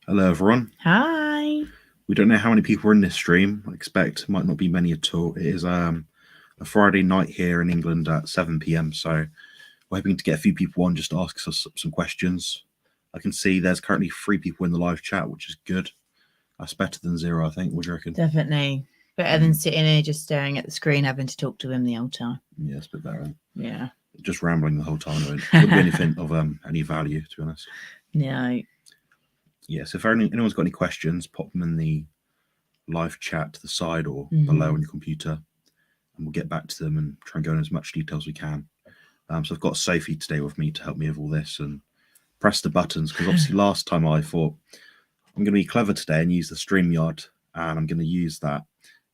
Hello, everyone. Hi. We don't know how many people are in this stream. I expect it might not be many at all. It is a Friday night here in England at 7 p.m. So we're hoping to get a few people on just to ask us some questions. I can see there's currently 3 people in the live chat, which is good. That's better than 0, I think. What do you reckon? Definitely. Better than sitting here just staring at the screen, having to talk to him the whole time. Yeah, it's a bit better. Yeah. Just rambling the whole time. It wouldn't be anything of any value, to be honest. No. Yeah, so if anyone's got any questions, pop them in the live chat to the side or below on your computer, and we'll get back to them and try and go in as much detail as we can. So I've got Sophie today with me to help me with all this and press the buttons, because obviously last time I thought I'm going to be clever today and use the StreamYard, and I'm going to use that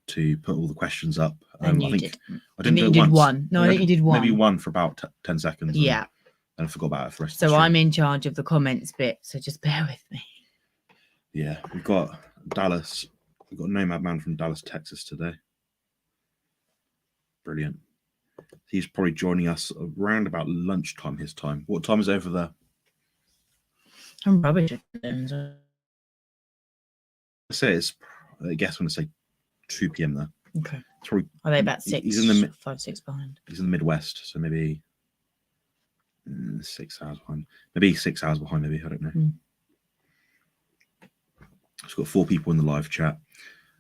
to put all the questions up. And I think did. I didn't do it you once. did one. No, I think you did one. Maybe one for about 10 seconds. Yeah. And I forgot about it for the rest of So the stream. I'm in charge of the comments bit, so just bear with me. Yeah, we've got Dallas. We've got Nomad Man from Dallas, Texas today. Brilliant. He's probably joining us around about lunchtime his time. What time is it over there? I'm rubbish at I say it's, I guess I'm going to say 2 p.m. there. Okay. It's probably, are they about 6? He's in the 5, 6 behind. He's in the Midwest, so maybe 6 hours behind. Maybe 6 hours behind. Maybe, I don't know. It's got 4 people in the live chat.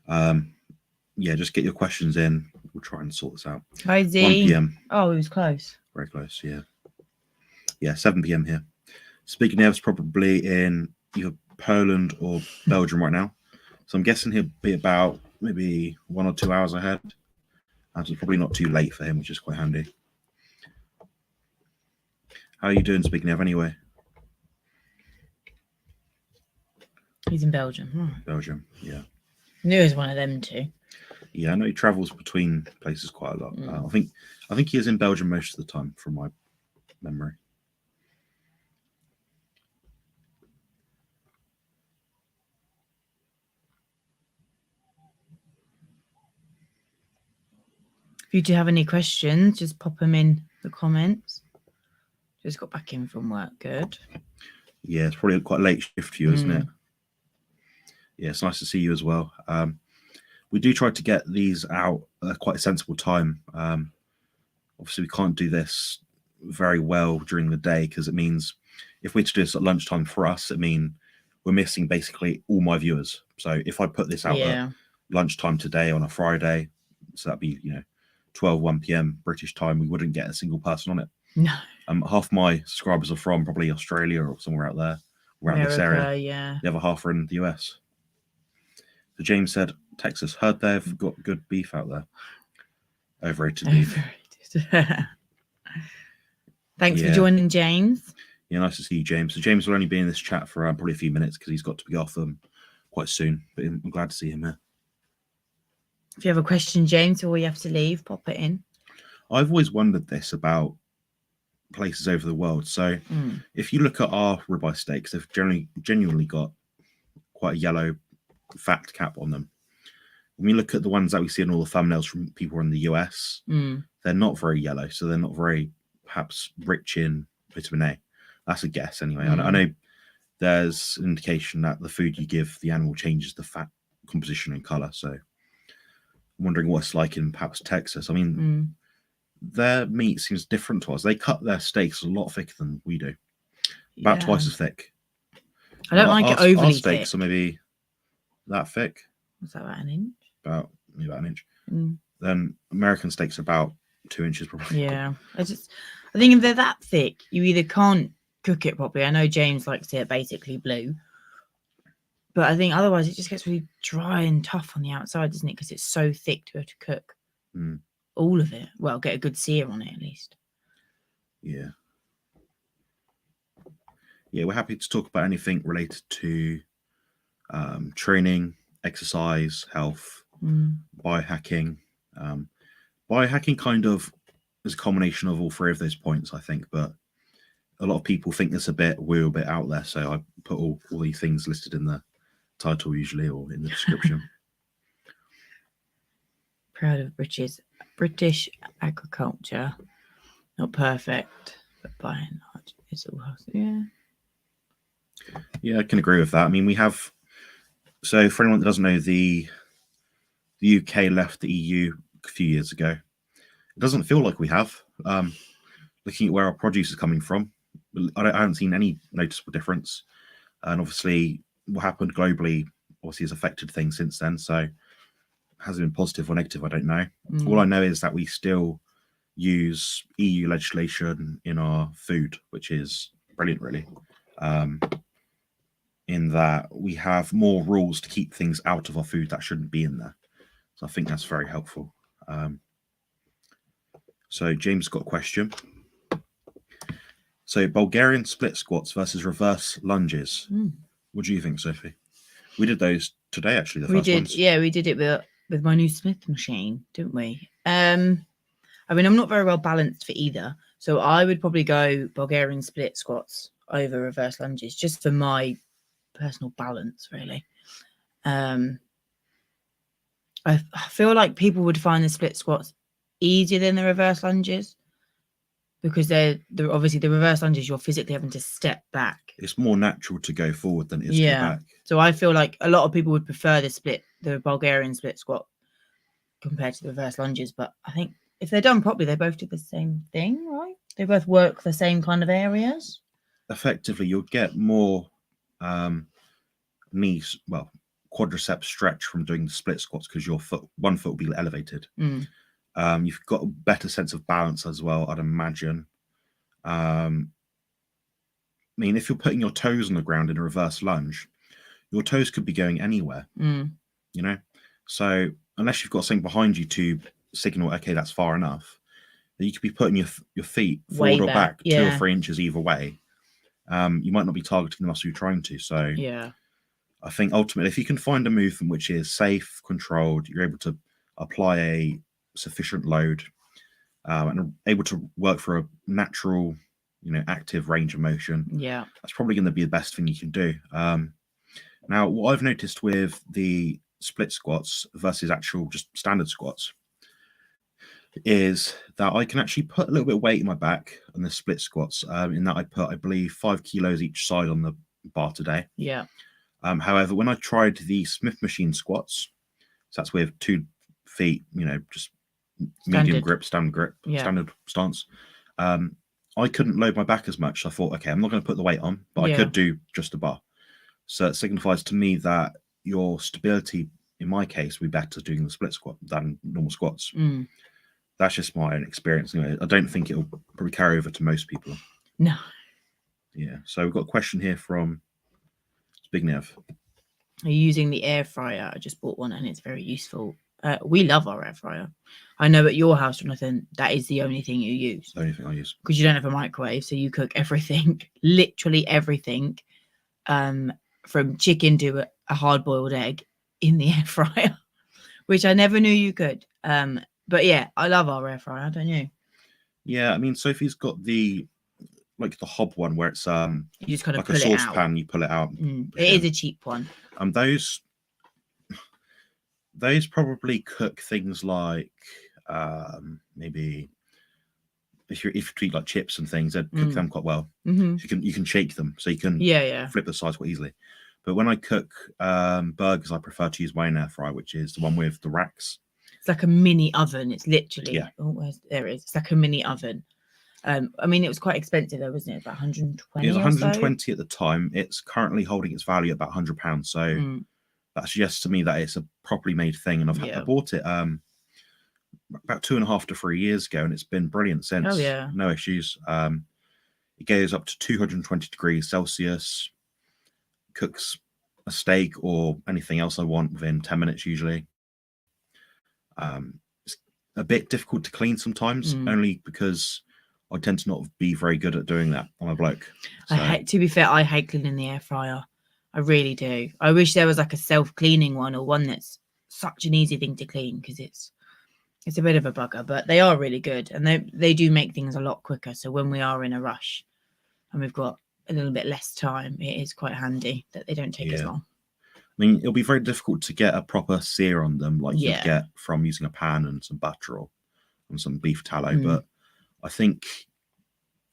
Yeah, just get your questions in. We'll try and sort this out. Hi, Z. 1 p.m. Oh, it was close. Very close. Yeah, 7 p.m. here. Speaking of, probably in either Poland or Belgium right now. So I'm guessing he'll be about maybe 1 or 2 hours ahead. And it's probably not too late for him, which is quite handy. How are you doing, speaking of, anyway? He's in Belgium. Belgium, yeah. I knew he was one of them too. Yeah, I know he travels between places quite a lot. I think he is in Belgium most of the time, from my memory. If you do have any questions, just pop them in the comments. Just got back in from work. Good. Yeah, it's probably quite a late shift for you, isn't it? Yeah, it's nice to see you as well. We do try to get these out at quite a sensible time. Obviously, we can't do this very well during the day, because it means if we're to do this at lunchtime for us, it means we're missing basically all my viewers. So if I put this out at lunchtime today on a Friday, so that'd be 1 p.m. British time, we wouldn't get a single person on it. No. Half my subscribers are from probably Australia or somewhere out there, around America, this area. Yeah. The other half are in the US. So James said, Texas, heard they've got good beef out there. Overrated beef. Thanks for joining, James. Yeah, nice to see you, James. So James will only be in this chat for probably a few minutes, because he's got to be off quite soon. But I'm glad to see him here. If you have a question, James, before you have to leave, pop it in. I've always wondered this about places over the world. So if you look at our ribeye steaks, they've genuinely got quite a yellow fat cap on them. When you look at the ones that we see in all the thumbnails from people in the US, they're not very yellow, so they're not very perhaps rich in vitamin A. That's a guess anyway. I know there's an indication that the food you give the animal changes the fat composition and color. So I'm wondering what it's like in perhaps Texas. I mean, their meat seems different to us. They cut their steaks a lot thicker than we do, about twice as thick. I don't like it overly our steaks thick. are maybe that thick. What's that, about an inch? About an inch. Then American steaks are about 2 inches probably. Yeah, I think if they're that thick, you either can't cook it properly. I know James likes it basically blue, but I think otherwise it just gets really dry and tough on the outside, doesn't it? Because it's so thick to be able to cook all of it. Well, get a good sear on it at least. Yeah. Yeah, we're happy to talk about anything related to training, exercise, health, biohacking. Biohacking kind of is a combination of all 3 of those points, I think, but a lot of people think it's we're a bit out there, so I put all these things listed in the title usually, or in the description. Proud of British agriculture. Not perfect, but by and large, it's all Yeah, I can agree with that. I mean, we have. So, for anyone that doesn't know, the UK left the EU a few years ago. It doesn't feel like we have. Looking at where our produce is coming from, I haven't seen any noticeable difference. And obviously, what happened globally obviously has affected things since then. So, has it been positive or negative? I don't know. All I know is that we still use EU legislation in our food, which is brilliant, really. In that we have more rules to keep things out of our food that shouldn't be in there. So I think that's very helpful. So James got a question. So Bulgarian split squats versus reverse lunges. What do you think, Sophie? We did those today, actually. The first ones. Yeah, we did it with my new Smith machine, didn't we? I mean, I'm not very well balanced for either, so I would probably go Bulgarian split squats over reverse lunges, just for my personal balance, really. I feel like people would find the split squats easier than the reverse lunges, because they're obviously the reverse lunges, you're physically having to step back. It's more natural to go forward than it is to go back. So I feel like a lot of people would prefer the Bulgarian split squat compared to the reverse lunges. But I think if they're done properly, they both do the same thing, right? They both work the same kind of areas. Effectively, you'll get more quadriceps stretch from doing the split squats because one foot will be elevated. You've got a better sense of balance as well, I'd imagine. I mean, if you're putting your toes on the ground in a reverse lunge, your toes could be going anywhere, you know? So unless you've got something behind you to signal, okay, that's far enough, then you could be putting your feet forward or back 2 or 3 inches either way. You might not be targeting the muscle you're trying to. So yeah, I think ultimately, if you can find a movement which is safe, controlled, you're able to apply a sufficient load and are able to work for a natural, active range of motion, that's probably going to be the best thing you can do. Now, what I've noticed with the split squats versus actual just standard squats is that I can actually put a little bit of weight in my back on the split squats, in that I put, I believe, 5 kilos each side on the bar today. Yeah. However, when I tried the Smith machine squats, so that's with 2 feet, just medium grip, standard grip, standard stance, I couldn't load my back as much. So I thought, okay, I'm not going to put the weight on, but I could do just a bar. So it signifies to me that your stability, in my case, would be better doing the split squat than normal squats. That's just my own experience. Anyway, I don't think it'll probably carry over to most people. No. Yeah. So we've got a question here from Zbigniew. Are you using the air fryer? I just bought one and it's very useful. We love our air fryer. I know at your house, Jonathan, that is the only thing you use. The only thing I use. Because you don't have a microwave, so you cook everything, literally everything, from chicken to a hard-boiled egg in the air fryer, which I never knew you could. But yeah, I love our air fryer, don't you? Yeah, I mean, Sophie's got the hob one where it's you just kind of like a saucepan, you pull it out. It is a cheap one. Those probably cook things like maybe if you eat like chips and things, they'd cook them quite well. You can shake them, so you can flip the sides quite easily. But when I cook burgers, I prefer to use my own air fryer, which is the one with the racks. It's like a mini oven. It's literally there it is. It's like a mini oven. I mean, it was quite expensive though, wasn't it? About 120. It was 120 at the time. It's currently holding its value at about £100. So that suggests to me that it's a properly made thing, and I bought it about 2.5 to 3 years ago, and it's been brilliant since. Oh yeah, no issues. It goes up to 220 degrees Celsius, cooks a steak or anything else I want within 10 minutes usually. It's a bit difficult to clean sometimes, only because I tend to not be very good at doing that. I'm a bloke. So. To be fair, I hate cleaning the air fryer. I really do. I wish there was like a self-cleaning one, or one that's such an easy thing to clean, because it's a bit of a bugger, but they are really good, and they do make things a lot quicker. So when we are in a rush and we've got a little bit less time, it is quite handy that they don't take as long. I mean, it'll be very difficult to get a proper sear on them like you'd get from using a pan and some butter or some beef tallow, but I think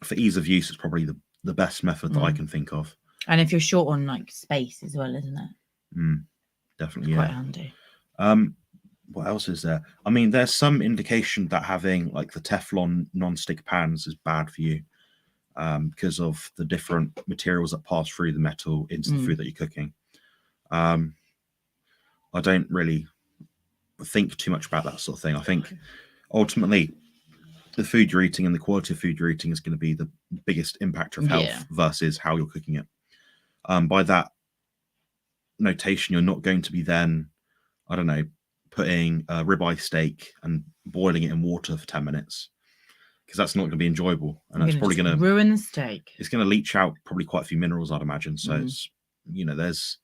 for ease of use, it's probably the best method that I can think of. And if you're short on like space as well, isn't it? Definitely, Quite yeah. handy. What else is there? I mean, there's some indication that having like the Teflon non-stick pans is bad for you because of the different materials that pass through the metal into the food that you're cooking. I don't really think too much about that sort of thing. I think ultimately the food you're eating and the quality of food you're eating is going to be the biggest impactor of health versus how you're cooking it. By that notation, you're not going to be then, I don't know, putting a ribeye steak and boiling it in water for 10 minutes because that's not going to be enjoyable, and that's probably going to ruin the steak. It's going to leach out probably quite a few minerals, I'd imagine. So it's, there's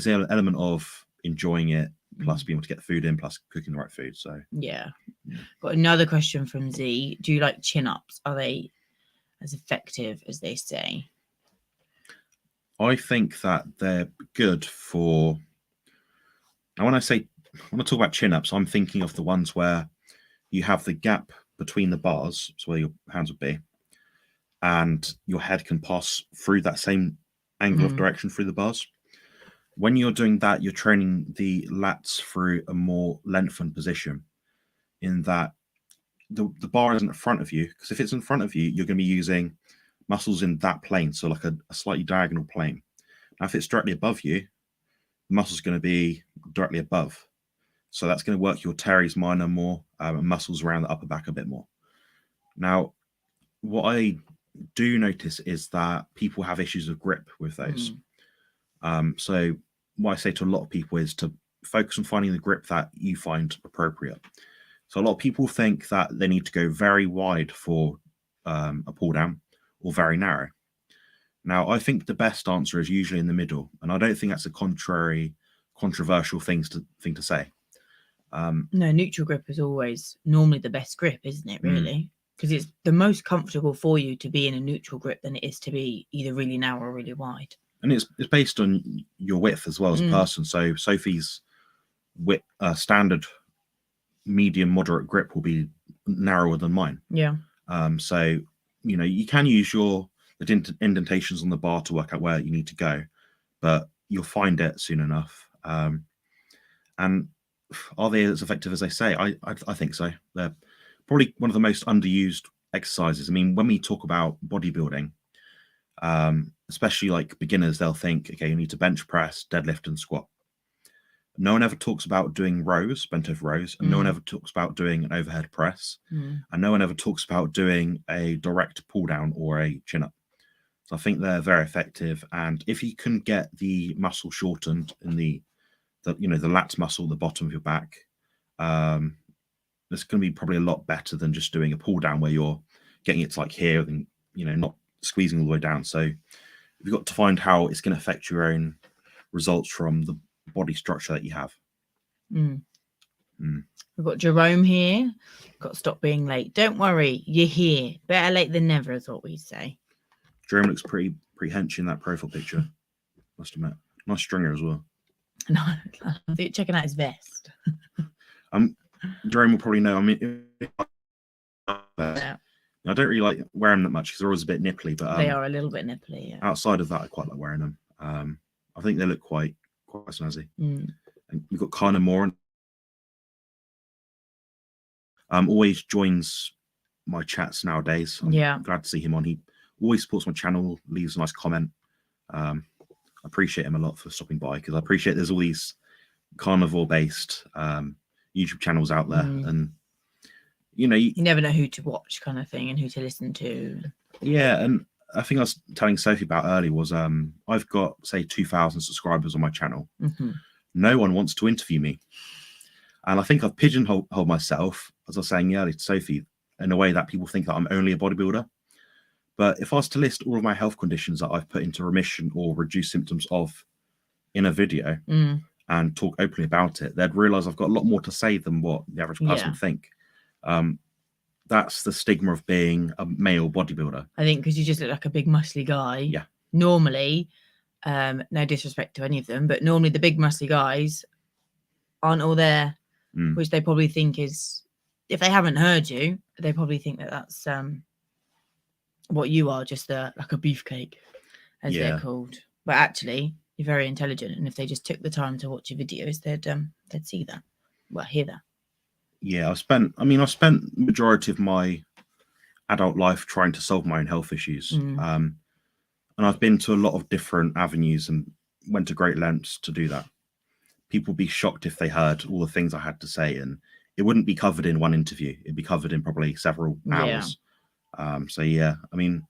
an element of enjoying it plus being able to get the food in plus cooking the right food. So got another question from Z. Do you like chin-ups? Are they as effective as they say? I think that they're good for. Now, when I talk about chin-ups, I'm thinking of the ones where you have the gap between the bars, so where your hands would be, and your head can pass through that same angle of direction through the bars. When you're doing that, you're training the lats through a more lengthened position in that the bar isn't in front of you, because if it's in front of you, you're going to be using muscles in that plane, so like a slightly diagonal plane. Now, if it's directly above you, the muscle's going to be directly above. So that's going to work your teres minor more, and muscles around the upper back a bit more. Now, what I do notice is that people have issues of grip with those. So what I say to a lot of people is to focus on finding the grip that you find appropriate. So a lot of people think that they need to go very wide for a pull down or very narrow. Now, I think the best answer is usually in the middle, and I don't think that's a controversial thing to say. No, neutral grip is always normally the best grip, isn't it, really? Because it's the most comfortable for you to be in a neutral grip than it is to be either really narrow or really wide. And it's based on your width as well as a person. So Sophie's width, standard medium moderate grip will be narrower than mine. Yeah. So you can use the indentations on the bar to work out where you need to go, but you'll find it soon enough. And are they as effective as they say? I think so. They're probably one of the most underused exercises. I mean, when we talk about bodybuilding, especially like beginners, they'll think, okay, you need to bench press, deadlift, and squat. No one ever talks about doing rows, bent over rows, and no one ever talks about doing an overhead press, and no one ever talks about doing a direct pull down or a chin up. So I think they're very effective, and if you can get the muscle shortened in the lats muscle, the bottom of your back, it's going to be probably a lot better than just doing a pull down where you're getting it to like here and not squeezing all the way down. So you've got to find how it's going to affect your own results from the body structure that you have. We've got Jerome here. Got to stop being late. Don't worry, you're here. Better late than never is what we say. Jerome looks pretty hench in that profile picture, must admit. Nice stringer as well. No, I think checking out his vest. Jerome will probably know. I mean, I don't really like wearing them that much because they're always a bit nipply, but they are a little bit nipply. Yeah. Outside of that, I quite like wearing them. I think they look quite snazzy. And we've got Carnivore. Always joins my chats nowadays. I'm glad to see him on. He always supports my channel, leaves a nice comment. I appreciate him a lot for stopping by because I appreciate there's all these carnivore-based YouTube channels out there, and you never know who to watch, kind of thing, and who to listen to. Yeah, and I think I was telling Sophie about earlier was I've got say 2,000 subscribers on my channel. No one wants to interview me, and I think I've pigeonholed myself, as I was saying earlier to Sophie, in a way that people think that I'm only a bodybuilder. But if I was to list all of my health conditions that I've put into remission or reduced symptoms of in a video and talk openly about it, they'd realize I've got a lot more to say than what the average person would think. That's the stigma of being a male bodybuilder. I think because you just look like a big muscly guy. Yeah. Normally, no disrespect to any of them, but normally the big muscly guys aren't all there, which they probably think is, if they haven't heard you, they probably think that that's what you are, just like a beefcake, as they're called. but actually you're very intelligent, and if they just took the time to watch your videos, they'd see that, well, hear that. Yeah, I spent majority of my adult life trying to solve my own health issues. And I've been to a lot of different avenues and went to great lengths to do that. People would be shocked if they heard all the things I had to say, and it wouldn't be covered in one interview. It'd be covered in probably several hours. So yeah, I mean,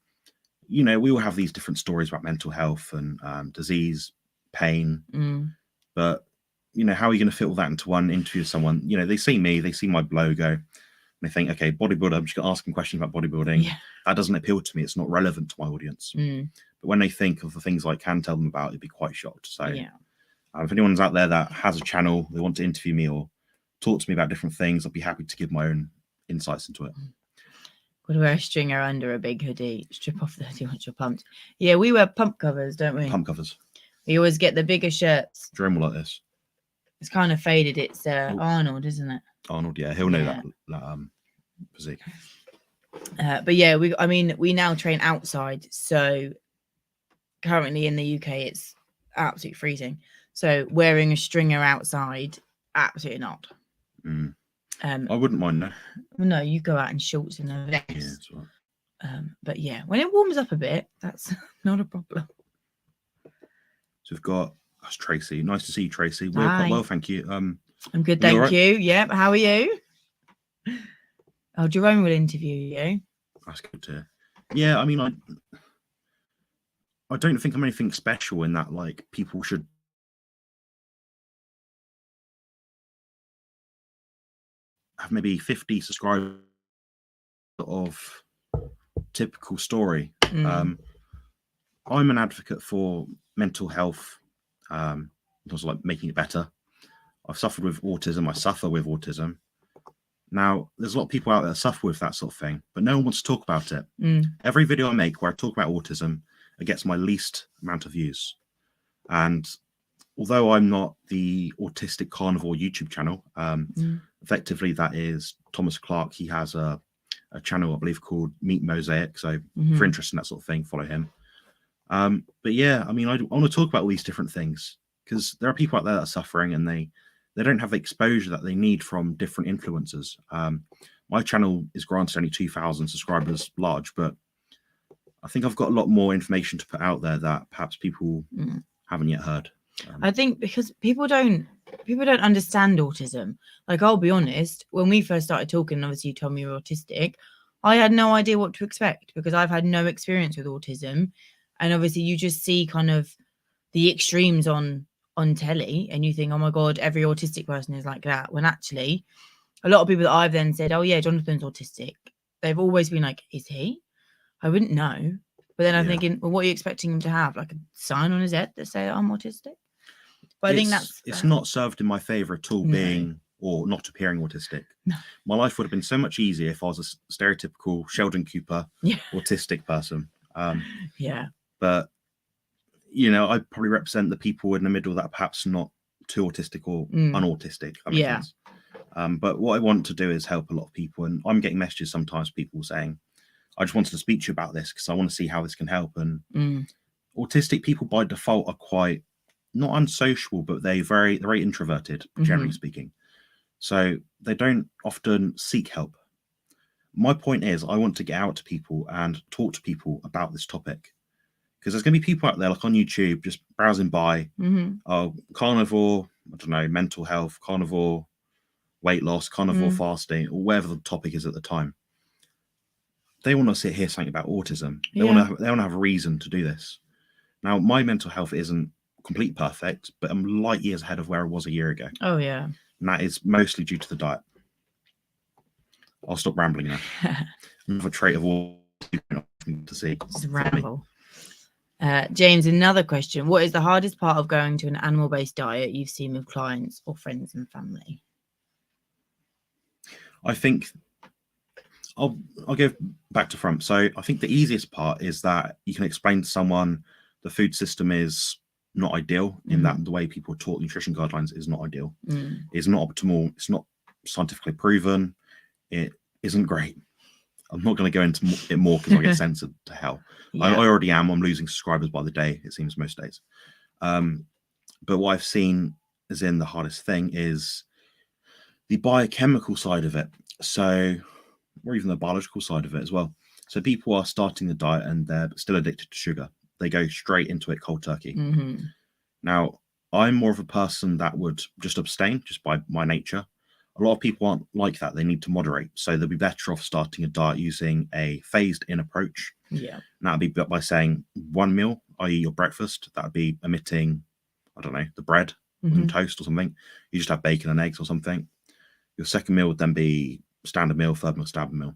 you know, we all have these different stories about mental health and disease, pain, but you know, how are you going to fit all that into one interview with someone? You know, they see me, they see my logo, and they think, okay, bodybuilder, I'm just going to ask them questions about bodybuilding. Yeah. That doesn't appeal to me. It's not relevant to my audience. But when they think of the things I can tell them about, they'd be quite shocked. So if anyone's out there that has a channel, they want to interview me or talk to me about different things, I'd be happy to give my own insights into it. Would wear a stringer under a big hoodie, strip off the hoodie once you're pumped. Yeah, we wear pump covers, don't we? Pump covers. We always get the bigger shirts. Jerome will like this. It's kind of faded. It's Arnold, isn't it? Arnold, yeah, he'll know that physique. But yeah, we now train outside. So currently in the UK, it's absolutely freezing. So wearing a stringer outside, absolutely not. I wouldn't mind that. No, you go out in shorts and a vest. Yeah, that's right. But yeah, when it warms up a bit, that's not a problem. So we've got us, Tracy. Nice to see you, Tracy. We're quite well, thank you. I'm good, thank you. Yep. How are you? Oh, Jerome will interview you. That's good to hear. Yeah, I mean, I don't think I'm anything special in that. Like, people should have maybe 50 subscribers of typical story. I'm an advocate for mental health, also like making it better. I've suffered with autism. I suffer with autism. Now, there's a lot of people out there that suffer with that sort of thing, but no one wants to talk about it. Every video I make where I talk about autism, it gets my least amount of views. And although I'm not the Autistic Carnivore YouTube channel, effectively that is Thomas Clark. He has a channel, I believe, called Meat Mosaic. So if you're interested in that sort of thing, follow him. But yeah, I mean, I want to talk about all these different things because there are people out there that are suffering and they don't have the exposure that they need from different influencers. My channel is granted only 2,000 subscribers large, but I think I've got a lot more information to put out there that perhaps people haven't yet heard. I think because people don't understand autism. Like, I'll be honest, when we first started talking, obviously you told me you're autistic, I had no idea what to expect because I've had no experience with autism. And obviously you just see kind of the extremes on telly and you think, oh my God, every autistic person is like that. When actually a lot of people that I've then said, oh yeah, Jonathan's autistic, they've always been like, is he? I wouldn't know. But then I'm thinking, well, what are you expecting him to have? Like a sign on his head that say I'm autistic? But I think it's not served in my favor at all being or not appearing autistic. No. My life would have been so much easier if I was a stereotypical Sheldon Cooper autistic person. But you know, I probably represent the people in the middle that are perhaps not too autistic or unautistic. But what I want to do is help a lot of people, and I'm getting messages sometimes, people saying, I just wanted to speak to you about this because I want to see how this can help. And autistic people by default are quite not unsociable, but they're very introverted, generally speaking. So they don't often seek help. My point is, I want to get out to people and talk to people about this topic. Because there's going to be people out there, like on YouTube, just browsing by, carnivore, I don't know, mental health, carnivore, weight loss, carnivore fasting, or whatever the topic is at the time. They want to sit here something about autism. They want to have a reason to do this. Now, my mental health isn't complete perfect, but I'm light years ahead of where I was a year ago. Oh yeah, and that is mostly due to the diet. I'll stop rambling now. Another trait of all to see. Just ramble. James, another question. What is the hardest part of going to an animal-based diet you've seen with clients or friends and family? I think I'll go back to front. So I think the easiest part is that you can explain to someone the food system is not ideal in that the way people are taught nutrition guidelines is not ideal. It's not optimal. It's not scientifically proven. It isn't great. I'm not going to go into it more because I'll get censored to hell. I already am. I'm losing subscribers by the day, it seems, most days. But what I've seen as in the hardest thing is the biochemical side of it. So, or even the biological side of it as well. So people are starting the diet and they're still addicted to sugar. They go straight into it cold turkey. Now, I'm more of a person that would just abstain just by my nature. A lot of people aren't like that. They need to moderate. So they'll be better off starting a diet using a phased-in approach. Yeah. And that'd be by saying one meal, i.e. your breakfast, that'd be omitting, I don't know, the bread and toast or something. You just have bacon and eggs or something. Your second meal would then be standard meal, third meal, standard meal.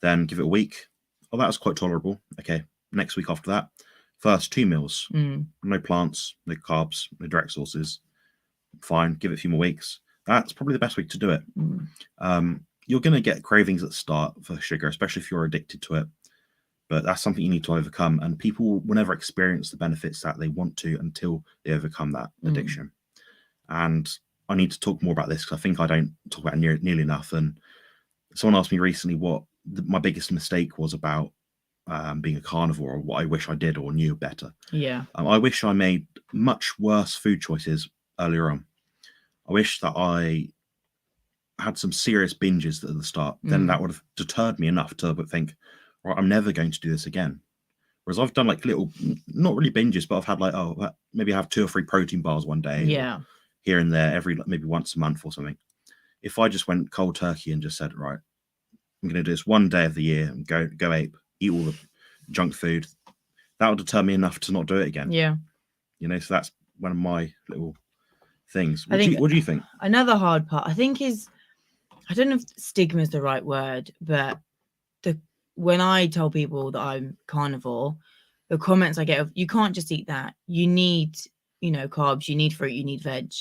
Then give it a week. Oh, that was quite tolerable. Okay. Next week after that, first 2 meals. No plants, no carbs, no direct sources. Fine. Give it a few more weeks. That's probably the best week to do it. You're going to get cravings at the start for sugar, especially if you're addicted to it. But that's something you need to overcome. And people will never experience the benefits that they want to until they overcome that addiction. And I need to talk more about this because I think I don't talk about it nearly enough. And someone asked me recently what my biggest mistake was about being a carnivore, or what I wish I did or knew better. Yeah. I wish I made much worse food choices earlier on. I wish that I had some serious binges at the start. Then that would have deterred me enough to think, right, I'm never going to do this again. Whereas I've done like little, not really binges, but I've had like, maybe I have 2 or 3 protein bars one day. Yeah. Here and there, maybe once a month or something. If I just went cold turkey and just said, right, I'm going to do this one day of the year and go ape, eat all the junk food, that would deter me enough to not do it again. Yeah. You know, so that's one of my little things. What do you think? Another hard part, I think, is, I don't know if stigma is the right word, but when I tell people that I'm carnivore, the comments I get of, you can't just eat that. You need, carbs, you need fruit, you need veg.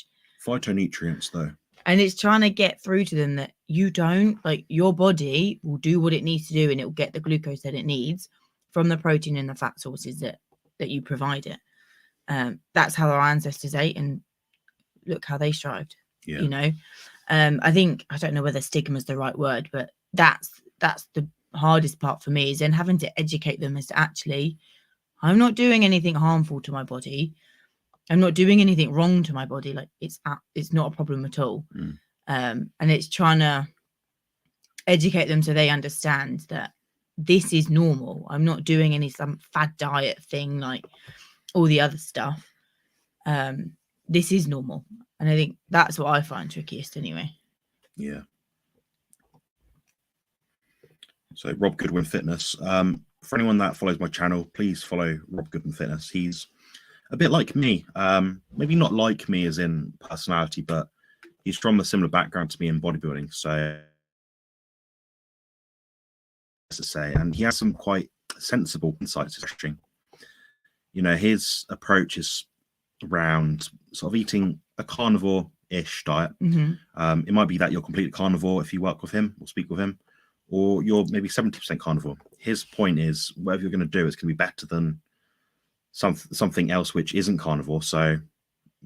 Phytonutrients, though. And it's trying to get through to them that you don't, like, your body will do what it needs to do and it will get the glucose that it needs from the protein and the fat sources that you provide it. That's how our ancestors ate, and look how they strived. Yeah. I think, I don't know whether stigma is the right word, but that's the hardest part for me, is then having to educate them as to, actually, I'm not doing anything harmful to my body. I'm not doing anything wrong to my body. Like, it's not a problem at all. And it's trying to educate them so they understand that this is normal. I'm not doing some fad diet thing like all the other stuff. This is normal. And I think that's what I find trickiest anyway. Yeah. So Rob Goodwin Fitness. For anyone that follows my channel, please follow Rob Goodwin Fitness. He's a bit like me. Maybe not like me as in personality, but he's from a similar background to me in bodybuilding. So to say, and he has some quite sensible insights. His approach is around sort of eating a carnivore-ish diet. It might be that you're completely carnivore if you work with him or speak with him, or you're maybe 70% carnivore. His point is, whatever you're going to do, it's going to be better than something else which isn't carnivore. So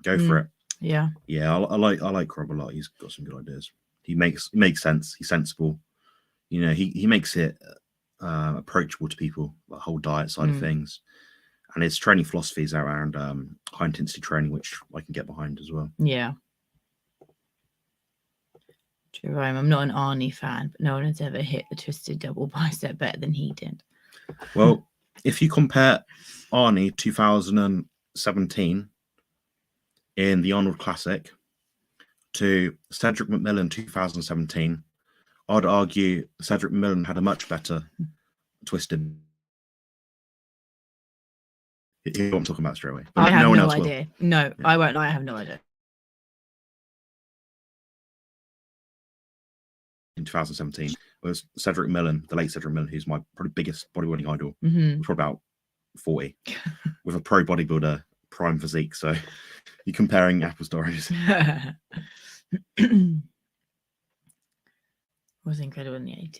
go for it. Yeah. I like Rob a lot. He's got some good ideas. He makes sense. He's sensible. He makes it approachable to people, the whole diet side of things. And his training philosophies are around high intensity training, which I can get behind as well. Yeah. Jerome, I'm not an Arnie fan, but no one has ever hit the twisted double bicep better than he did. Well, if you compare Arnie 2017 in the Arnold Classic to Cedric Melon 2017, I'd argue Cedric Melon had a much better twisted. Here's what I'm talking about straight away. I have no idea. No, yeah. I won't lie, I have no idea. In 2017 was Cedric Melon, the late Cedric Melon, who's my probably biggest bodybuilding idol, for about 40, with a pro bodybuilder prime physique. So you're comparing apples to oranges. Was incredible in the 80s.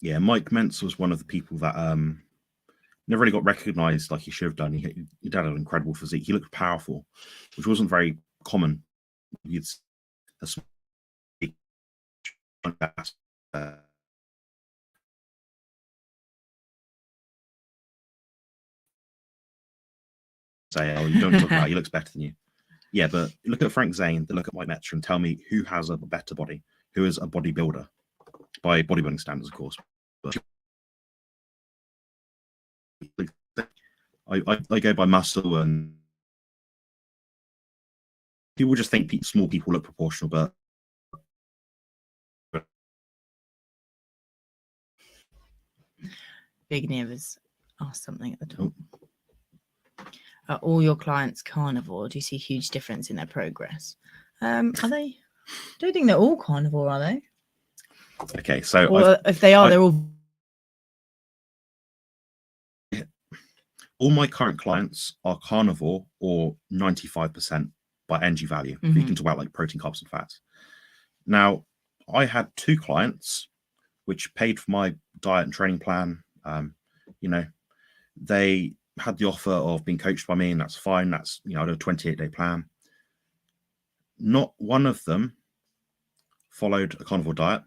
Yeah, Mike Mentz was one of the people that never really got recognized like he should have done. He had an incredible physique. He looked powerful, which wasn't very common. You'd say, oh, you don't talk about, he looks better than you. Yeah, but look at Frank Zane, look at Mike Metzer, and tell me who has a better body, who is a bodybuilder, by bodybuilding standards, of course. But I go by muscle, and people just think small people look proportional, but Big Nev asked something at the top. Are all your clients carnivore? Do you see a huge difference in their progress? Are they? I don't think they're all carnivore, are they? Okay, so or if they are, they're all my current clients are carnivore or 95% by energy value. You can talk about like protein, carbs, and fats. Now, I had 2 clients which paid for my diet and training plan. You know, they had the offer of being coached by me, and that's fine. That's, you know, I did a 28-day plan. Not one of them followed a carnivore diet,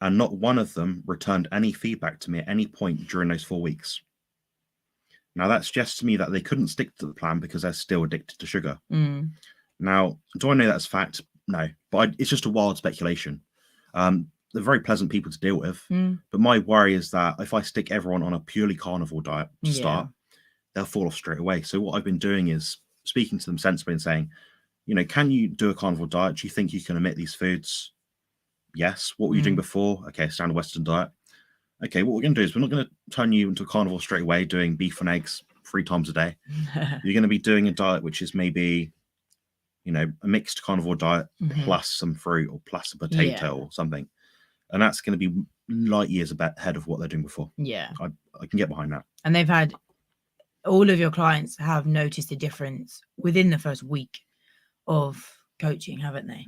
and not one of them returned any feedback to me at any point during those 4 weeks. Now, that suggests to me that they couldn't stick to the plan because they're still addicted to sugar. Now, do I know that's fact? No, but it's just a wild speculation. They're very pleasant people to deal with, but my worry is that if I stick everyone on a purely carnivore diet to start, they'll fall off straight away. So what I've been doing is speaking to them sensibly and saying, you know, can you do a carnivore diet? Do you think you can omit these foods? Yes. What were you doing before? Okay, standard Western diet. Okay, what we're going to do is we're not going to turn you into a carnivore straight away doing beef and eggs 3 times a day. You're going to be doing a diet which is maybe, you know, a mixed carnivore diet plus some fruit or plus a potato or something. And that's going to be light years ahead of what they're doing before. Yeah. I can get behind that. And they've had, all of your clients have noticed a difference within the first week of coaching, haven't they?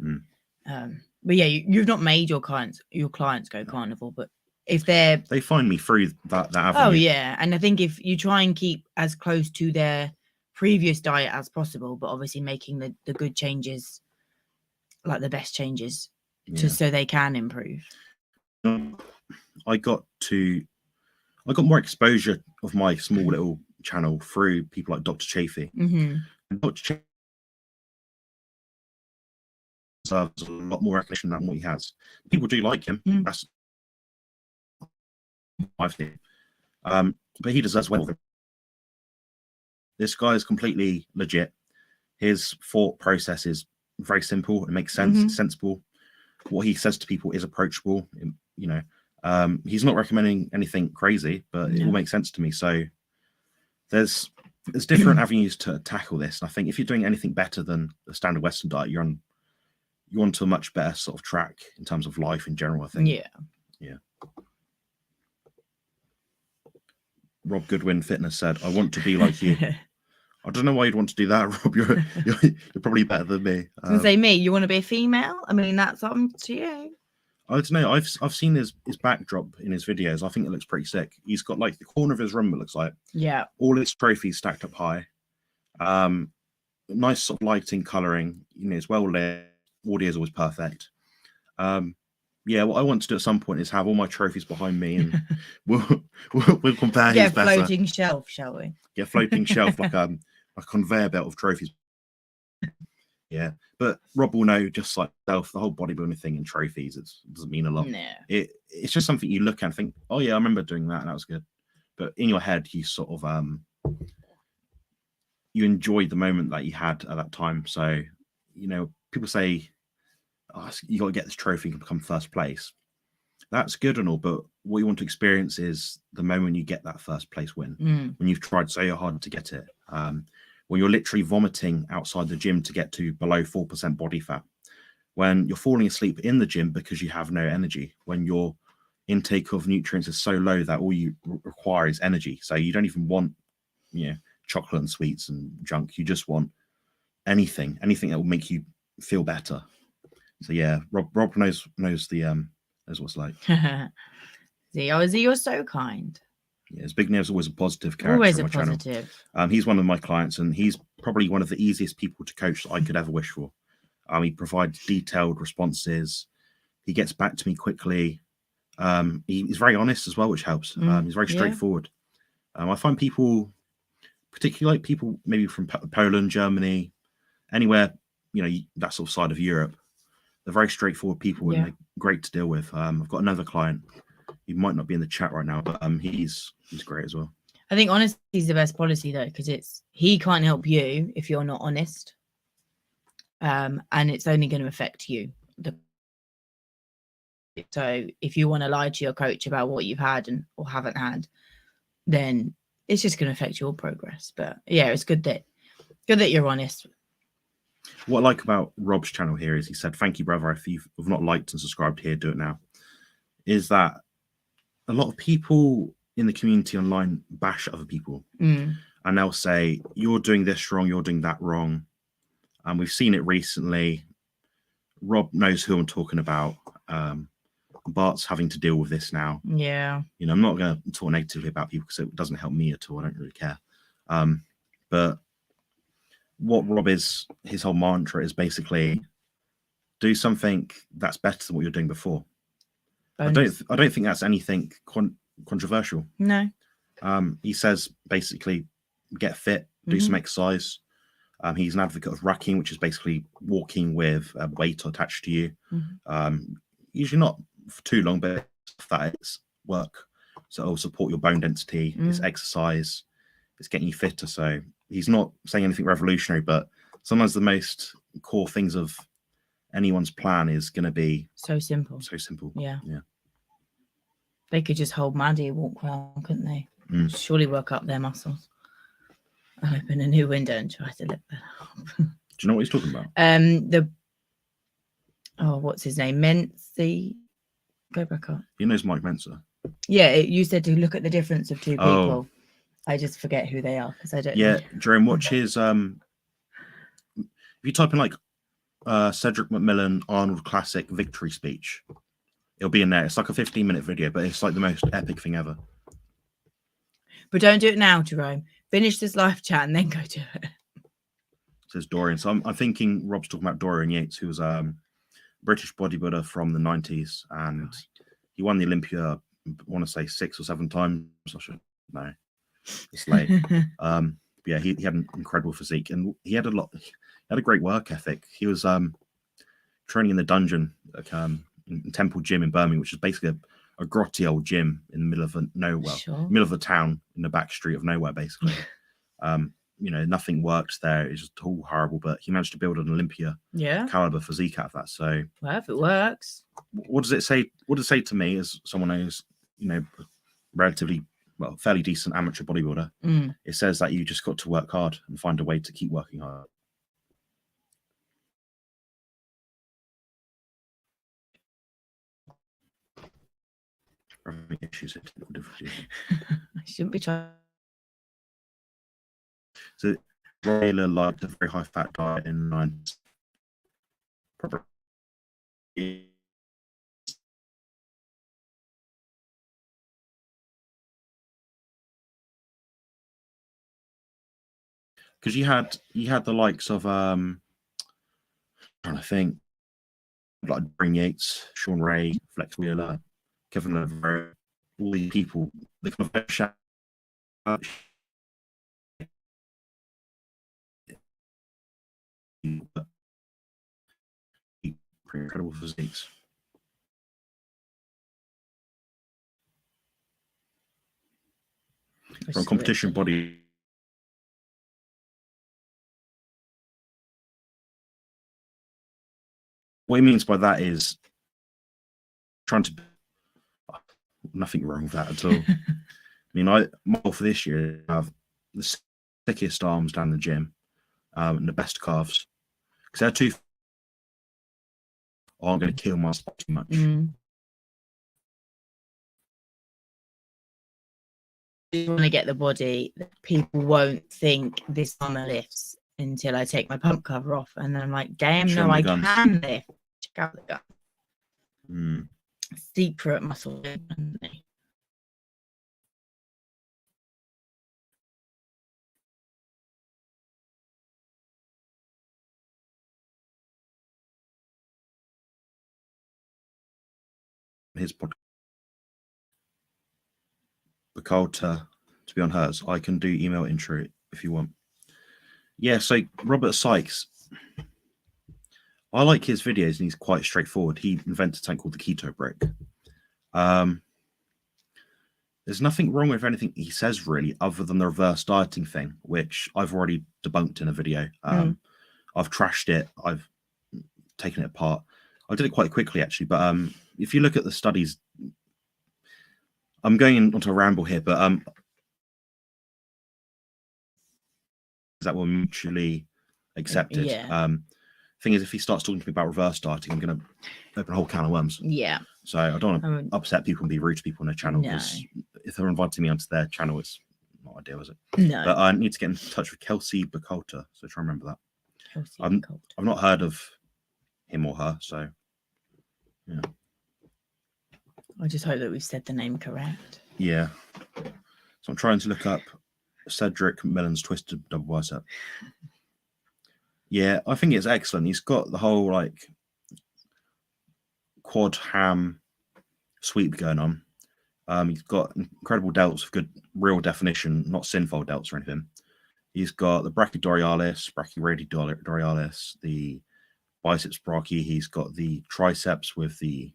But yeah, you've not made your clients go carnivore, but if they find me through that avenue. Oh yeah, and I think if you try and keep as close to their previous diet as possible, but obviously making the good changes, like the best changes, just so they can improve. I got more exposure of my small little channel through people like Dr. Chafee. Dr. Chafee deserves a lot more recognition than what he has. People do like him. That's I've seen. But he deserves well. This guy is completely legit. His thought process is very simple. It makes sense. It's sensible. What he says to people is approachable. You know, he's not recommending anything crazy, but it will make sense to me. So there's different avenues to tackle this. And I think if you're doing anything better than the standard Western diet, you're onto a much better sort of track in terms of life in general, I think. Yeah. Rob Goodwin Fitness said, I want to be like you. I don't know why you'd want to do that, Rob. You're probably better than me. I was going to say, me, you want to be a female? I mean, that's up to you. I don't know. I've seen his backdrop in his videos. I think it looks pretty sick. He's got like the corner of his room, it looks like. Yeah. All his trophies stacked up high. Nice sort of lighting, colouring. You know, it's well lit. Audio is always perfect. Yeah, what I want to do at some point is have all my trophies behind me, and we'll compare who's better. Get a floating shelf, shall we? Get a floating shelf like a conveyor belt of trophies. Yeah, but Rob will know, just like himself, the whole bodybuilding thing and trophies, it doesn't mean a lot. No. It's just something you look at and think, oh yeah, I remember doing that and that was good. But in your head, you sort of you enjoyed the moment that you had at that time. So, you know, people say, oh, you got to get this trophy and become first place. That's good and all, but what you want to experience is the moment you get that first place win, when you've tried so hard to get it. When you're literally vomiting outside the gym to get to below 4% body fat, when you're falling asleep in the gym because you have no energy, when your intake of nutrients is so low that all you require is energy. So you don't even want, you know, chocolate and sweets and junk. You just want anything that will make you feel better. So yeah, Rob knows what's like. Z, you're so kind. Yeah, his Big Nev's always a positive character. Always on a my positive. Channel. He's one of my clients, and he's probably one of the easiest people to coach that I could ever wish for. He provides detailed responses. He gets back to me quickly. He's very honest as well, which helps. He's very straightforward. I find people particularly like people maybe from Poland, Germany, anywhere, that sort of side of Europe. They're very straightforward people and they're great to deal with. I've got another client. He might not be in the chat right now, but he's great as well. I think honesty is the best policy though, because he can't help you if you're not honest, and it's only going to affect you. So if you want to lie to your coach about what you've had or haven't had, then it's just going to affect your progress. But yeah, it's good that you're honest. What I like about Rob's channel here is he said, "Thank you, brother. If you've not liked and subscribed here, do it now." Is that a lot of people in the community online bash other people, and they'll say, "You're doing this wrong. You're doing that wrong." And we've seen it recently. Rob knows who I'm talking about. Bart's having to deal with this now. Yeah. I'm not going to talk negatively about people because it doesn't help me at all. I don't really care. But what Rob is, his whole mantra is basically do something that's better than what you're doing before. I don't think that's anything controversial. No. He says basically get fit, do some exercise. He's an advocate of racking, which is basically walking with a weight attached to you. Usually not for too long, but that it's work. So it'll support your bone density, it's exercise, it's getting you fitter. So he's not saying anything revolutionary, but sometimes the most core things of anyone's plan is going to be so simple. Yeah. They could just hold Maddie and walk around, couldn't they? Surely work up their muscles. I'll open a new window and try to lift that up. Do you know what he's talking about? What's his name? Menzi. Go back up. He knows Mike Mensa. Yeah, you said to look at the difference of two people. I just forget who they are because I don't. Yeah, Jerome, watch his. If you type in like Cedric Melon Arnold Classic victory speech, it'll be in there. It's like a 15-minute video, but it's like the most epic thing ever. But don't do it now, Jerome. Finish this live chat and then go do it. Says Dorian. So I'm thinking Rob's talking about Dorian Yates, who was British bodybuilder from the 90s, and he won the Olympia, I want to say 6 or 7 times. I should know. It's late. Yeah, he had an incredible physique, and he had a great work ethic. He was training in the dungeon, like, in Temple Gym in Birmingham, which is basically a grotty old gym in the middle of nowhere, middle of the town, in the back street of nowhere, basically. Nothing worked there. It's just all horrible, but he managed to build an Olympia caliber physique out of that. So, well, if it works, what does it say? What does it say to me as someone who's, relatively, fairly decent amateur bodybuilder? It says that you just got to work hard and find a way to keep working hard. Issues, I shouldn't be trying. So Taylor liked a very high fat diet in the 90s. Because you had the likes of trying to think, like Dorian Yates, Sean Ray, Flex Wheeler, Kevin Lever, all these people, they kind of shout pretty incredible physiques. From competition body. What he means by that is trying to. Nothing wrong with that at all. I mean, my goal for this year, I have the thickest arms down the gym and the best calves, because they're too. I'm going to kill myself too much. You want to get the body that people won't think this armor lifts until I take my pump cover off, and then I'm like, damn, no, I can lift. Check out the gun. Secret muscle. His podcast, Bacalta, to be on hers. I can do email intro if you want. Yeah, so Robert Sykes, I like his videos and he's quite straightforward. He invented something called the keto brick. There's nothing wrong with anything he says really, other than the reverse dieting thing, which I've already debunked in a video. I've trashed it. I've taken it apart. I did it quite quickly actually, but if you look at the studies, I'm going onto a ramble here, but that were mutually accepted. Yeah. Thing is, if he starts talking to me about reverse dieting, I'm going to open a whole can of worms. Yeah. So I don't want to upset people and be rude to people on their channel, because if they're inviting me onto their channel, it's not ideal, is it? No. But I need to get in touch with Kelsey Bacolta, so try and remember that. Kelsey I've not heard of him or her, so yeah. I just hope that we've said the name correct. Yeah. So I'm trying to look up Cedric Melon's twisted double bicep. Yeah, I think it's excellent. He's got the whole like quad ham sweep going on. He's got incredible delts of good real definition, not synfold delts or anything. He's got the brachiodorsales, brachioradiodorsales, the biceps brachii. He's got the triceps with the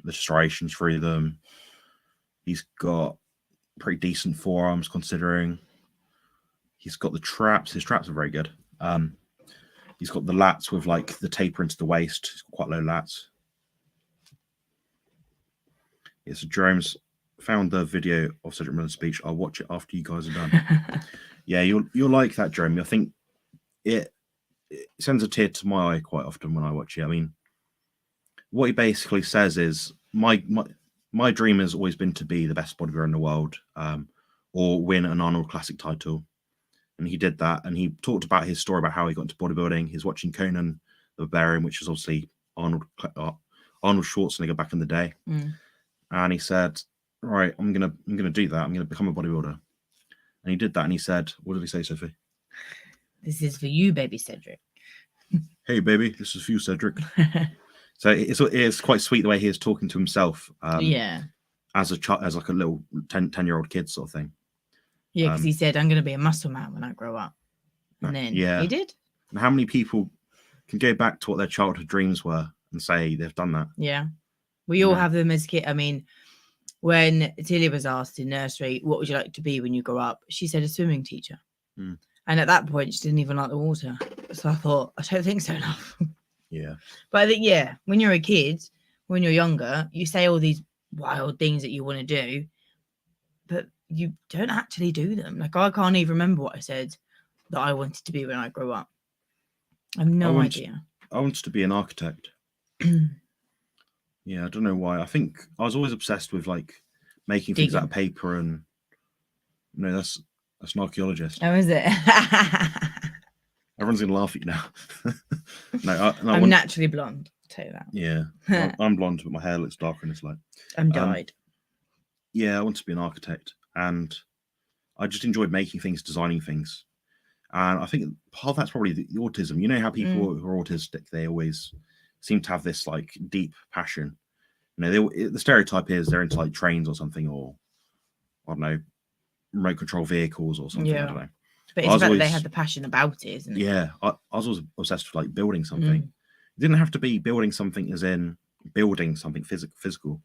striations through them. He's got pretty decent forearms considering. He's got the traps. His traps are very good. He's got the lats with like the taper into the waist. He's got quite low lats. Yeah, so Jerome's found the video of Cedric Melon's speech. I'll watch it after you guys are done. Yeah, you'll like that, Jerome. I think it sends a tear to my eye quite often when I watch it. I mean, what he basically says is my dream has always been to be the best bodybuilder in the world, or win an Arnold Classic title. And he did that. And he talked about his story about how he got into bodybuilding. He's watching Conan the Barbarian, which is obviously Arnold Schwarzenegger back in the day. And he said, right, I'm gonna do that. I'm gonna become a bodybuilder. And he did that. And he said, what did he say, Sophie? This is for you, baby Cedric. Hey, baby, this is for you, Cedric. So it's quite sweet the way he is talking to himself. Yeah. As a child, as like a little 10-year-old kid sort of thing. Yeah, because he said, I'm going to be a muscle man when I grow up. And then he did. And how many people can go back to what their childhood dreams were and say they've done that? Yeah. We all have them as kids. I mean, when Tilly was asked in nursery, what would you like to be when you grow up? She said a swimming teacher. And at that point, she didn't even like the water. So I thought, I don't think so enough. Yeah. But I think, when you're a kid, when you're younger, you say all these wild things that you want to do, but you don't actually do them. Like, I can't even remember what I said that I wanted to be when I grew up. I have no idea. I wanted to be an architect. Yeah, I don't know why. I think I was always obsessed with like making things out of paper, and no, that's an archaeologist. Oh, is it? Everyone's gonna laugh at you now. I'm naturally blonde. I'll tell you that. Yeah, I'm blonde, but my hair looks darker in this light. I'm dyed. Yeah, I want to be an architect, and I just enjoyed making things, designing things, and I think part of that's probably the autism. You know how people who are autistic, they always seem to have this like deep passion. You know, the stereotype is they're into like trains or something, or I don't know, remote control vehicles or something. Yeah. I don't know. But it's about they had the passion about it, isn't it? Yeah, I was always obsessed with like building something. It didn't have to be building something as in building something physical.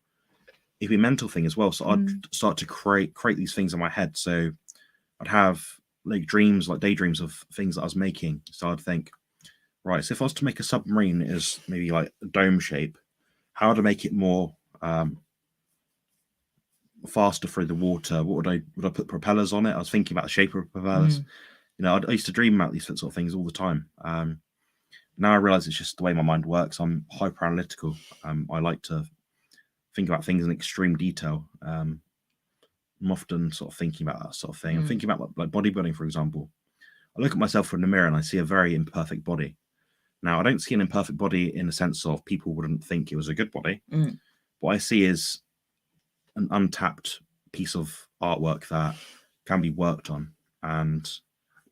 It'd be a mental thing as well. So I'd start to create these things in my head. So I'd have like dreams, like daydreams of things that I was making. So I'd think, right, so if I was to make a submarine as maybe like a dome shape, how would I make it more faster through the water? What would I put propellers on it? I was thinking about the shape of propellers. You know, I used to dream about these sort of things all the time. Now I realize it's just the way my mind works. I'm hyper analytical. I like to think about things in extreme detail. I'm often sort of thinking about that sort of thing. I'm thinking about like bodybuilding, for example. I look at myself in the mirror and I see a very imperfect body. Now, I don't see an imperfect body in the sense of people wouldn't think it was a good body. What I see is an untapped piece of artwork that can be worked on. And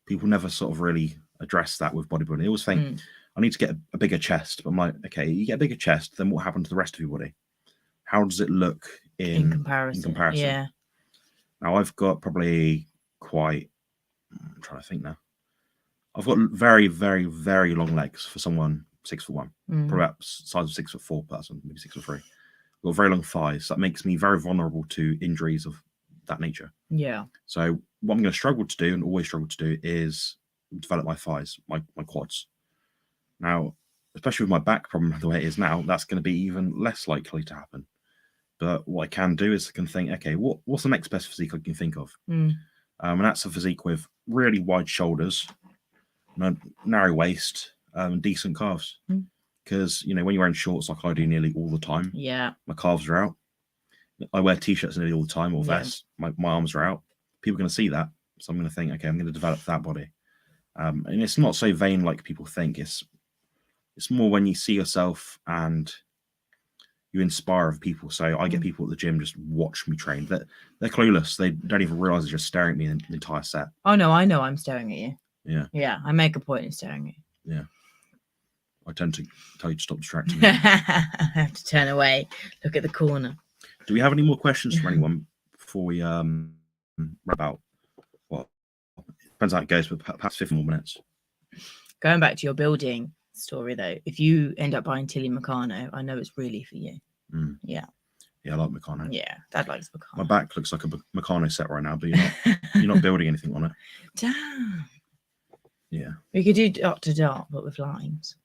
people never sort of really address that with bodybuilding. They always think, I need to get a bigger chest. But I'm like, okay, you get a bigger chest, then what happened to the rest of your body? How does it look in comparison? Yeah. Now, I've got probably quite I'm trying to think now. I've got very, very, very long legs for someone 6'1", probably about size of 6'4" person, maybe 6'3". I've got very long thighs. That makes me very vulnerable to injuries of that nature. Yeah. So what I'm going to struggle to do, and always struggle to do, is develop my thighs, my quads. Now, especially with my back problem the way it is now, that's going to be even less likely to happen. But what I can do is I can think, okay, what's the next best physique I can think of? And that's a physique with really wide shoulders, narrow waist, and decent calves. Because, when you're wearing shorts like I do nearly all the time, my calves are out. I wear t-shirts nearly all the time, or vests. My arms are out. People are going to see that. So I'm going to think, okay, I'm going to develop that body. And it's not so vain like people think. It's more when you see yourself and you inspire other people. So I get people at the gym just watch me train. They're clueless. They don't even realize they're just staring at me the entire set. Oh no, I know I'm staring at you. Yeah. Yeah, I make a point in staring at you. Yeah. I tend to tell you to stop distracting me. I have to turn away. Look at the corner. Do we have any more questions from anyone before we wrap out? Well, it depends how it goes, but perhaps 50 more minutes. Going back to your building story though, if you end up buying Tilly Meccano, I know it's really for you. Yeah, I like Meccano. Yeah, Dad likes Meccano. My back looks like a Meccano set right now, but you're not building anything on it. Damn. Yeah, we could do dart to dart, but with lines.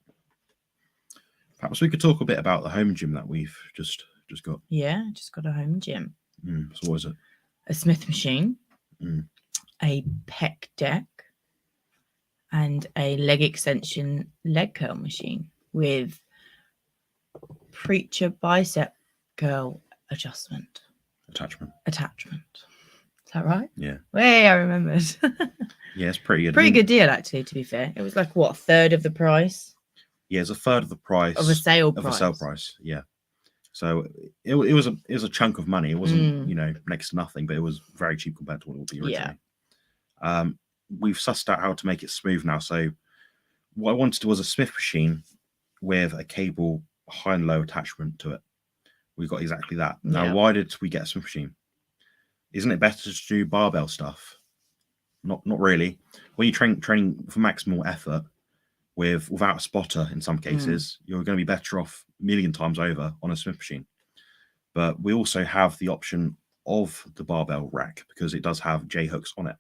Perhaps we could talk a bit about the home gym that we've just got. Yeah, just got a home gym. So what is it? A Smith machine, a pec deck, and a leg extension leg curl machine with preacher bicep curl attachment. Is that right? Yeah. Hey, I remembered. Yeah, it's pretty good. Pretty good deal, actually, to be fair. It was like, what, a third of the price? Yeah, it's a third of the price. Of a sale price. Yeah. So it was a chunk of money. It wasn't, next to nothing, but it was very cheap compared to what it would be originally. Yeah. We've sussed out how to make it smooth now. So what I wanted was a Smith machine with a cable high and low attachment to it. We got exactly that. Yeah. Now, why did we get a Smith machine? Isn't it better to do barbell stuff? Not really. When you're training for maximal effort without a spotter, in some cases, you're going to be better off a million times over on a Smith machine. But we also have the option of the barbell rack because it does have J hooks on it.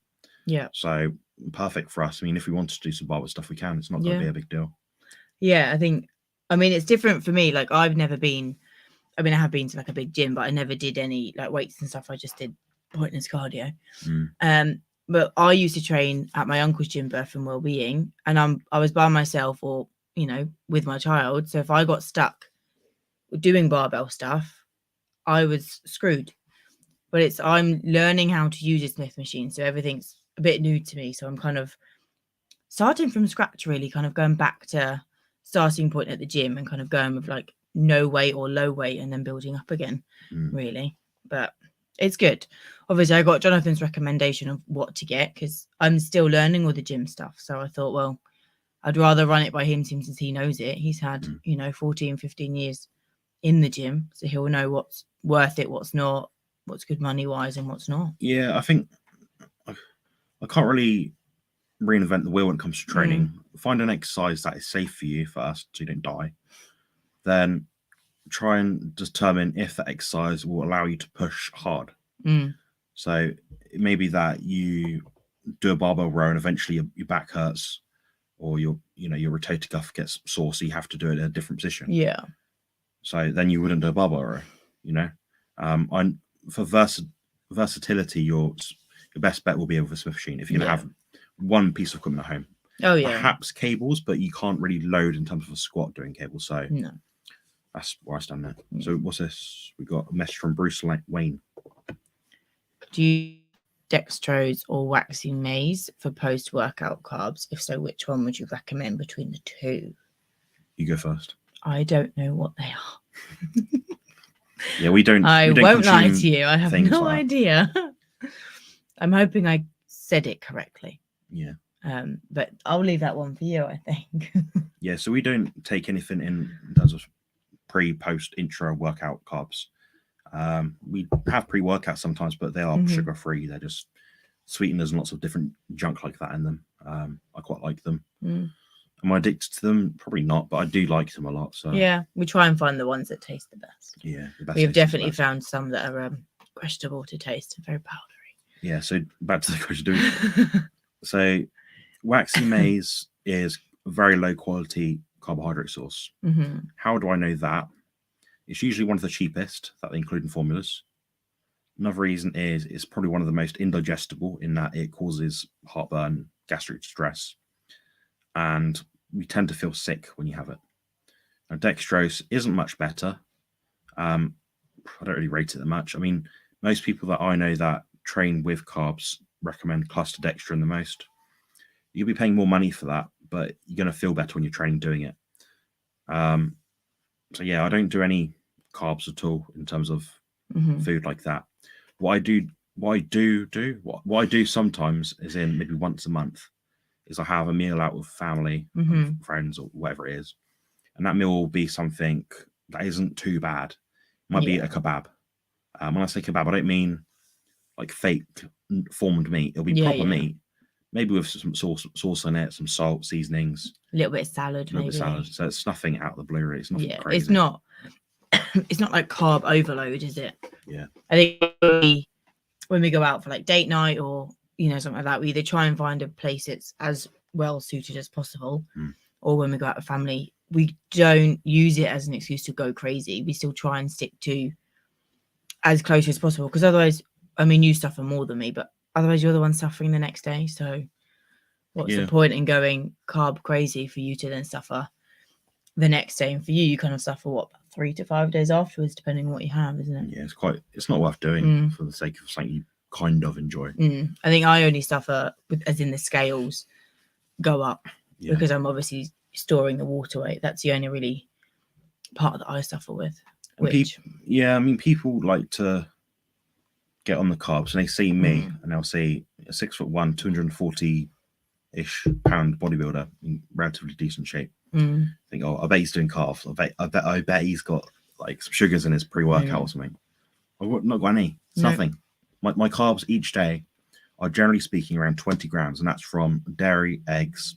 Yeah. So perfect for us. I mean, if we want to do some barbell stuff, we can. It's not going to be a big deal. Yeah, it's different for me. Like I have been to like a big gym, but I never did any like weights and stuff. I just did pointless cardio. But I used to train at my uncle's gym, Birth and Wellbeing, and I was by myself or, with my child. So if I got stuck doing barbell stuff, I was screwed. But I'm learning how to use a Smith machine. So everything's a bit new to me. So I'm kind of starting from scratch, really, kind of going back to starting point at the gym and kind of going with like no weight or low weight and then building up again, really. But it's good. Obviously, I got Jonathan's recommendation of what to get because I'm still learning all the gym stuff. So I thought, well, I'd rather run it by him since he knows it. He's had, 14, 15 years in the gym. So he'll know what's worth it, what's not, what's good money-wise and what's not. Yeah, I think I can't really reinvent the wheel when it comes to training. Find an exercise that is safe for you first so you don't die. Then try and determine if that exercise will allow you to push hard. So it may be that you do a barbell row and eventually your back hurts or your rotator cuff gets sore, so you have to do it in a different position. Yeah. So then you wouldn't do a barbell row, for versatility, your best bet will be with a Smith machine if you're going to have one piece of equipment at home. Oh, yeah. Perhaps cables, but you can't really load in terms of a squat doing cables. So no. That's where I stand there. So what's this? We got a message from Bruce Wayne. Do you dextrose or waxy maize for post-workout carbs? If so, which one would you recommend between the two? You go first. I don't know what they are. Yeah, we don't. I won't lie to you. I have no idea. I'm hoping I said it correctly. Yeah. But I'll leave that one for you, I think. Yeah, so we don't take anything in terms of pre, post, intra workout carbs. We have pre-workouts sometimes, but they are sugar-free. They're just sweeteners and lots of different junk like that in them. I quite like them. Mm. Am I addicted to them? Probably not, but I do like them a lot. So Yeah, we try and find the ones that taste the best. yeah, the best We have taste is definitely best. found some that are questionable to taste, very powdery. Yeah, so back to the question. So waxy maize is a very low quality carbohydrate source. Mm-hmm. How do I know that? It's usually one of the cheapest that they include in formulas. Another reason is it's probably one of the most indigestible in that it causes heartburn, gastric distress, and we tend to feel sick when you have it. Now, dextrose isn't much better. I don't really rate it that much. I mean, most people that I know that train with carbs recommend cluster dextrin the most. You'll be paying more money for that, but you're going to feel better when you're training doing it. So yeah, I don't do any carbs at all in terms of food like that. What I do sometimes is in maybe once a month is I have a meal out with family, friends, or whatever it is, and that meal will be something that isn't too bad. It might be a kebab. When I say kebab, I don't mean like fake formed meat. It'll be proper meat, maybe with some sauce on it, some salt, seasonings, a little bit of salad, a little bit of salad. So it's nothing out of the blue. It's nothing crazy. It's not. It's not like carb overload, is it? Yeah. I think when we go out for like date night or something like that, we either try and find a place that's as well suited as possible, or when we go out with family, we don't use it as an excuse to go crazy. We still try and stick to as close as possible, because otherwise, I mean, you suffer more than me, but otherwise you're the one suffering the next day. So what's the point in going carb crazy for you to then suffer the next day? And for you kind of suffer 3 to 5 days afterwards, depending on what you have, isn't it? Yeah, it's not worth doing for the sake of something you kind of enjoy. I think I only suffer as in the scales go up because I'm obviously storing the water weight. That's the only really part that I suffer with. People like to get on the carbs and they see me and they'll see a 6'1", 240-ish pound bodybuilder in relatively decent shape. Think, I bet he's doing carbs. I bet he's got like some sugars in his pre-workout or something. I've not got any. It's nothing. My carbs each day are generally speaking around 20 grams, and that's from dairy, eggs,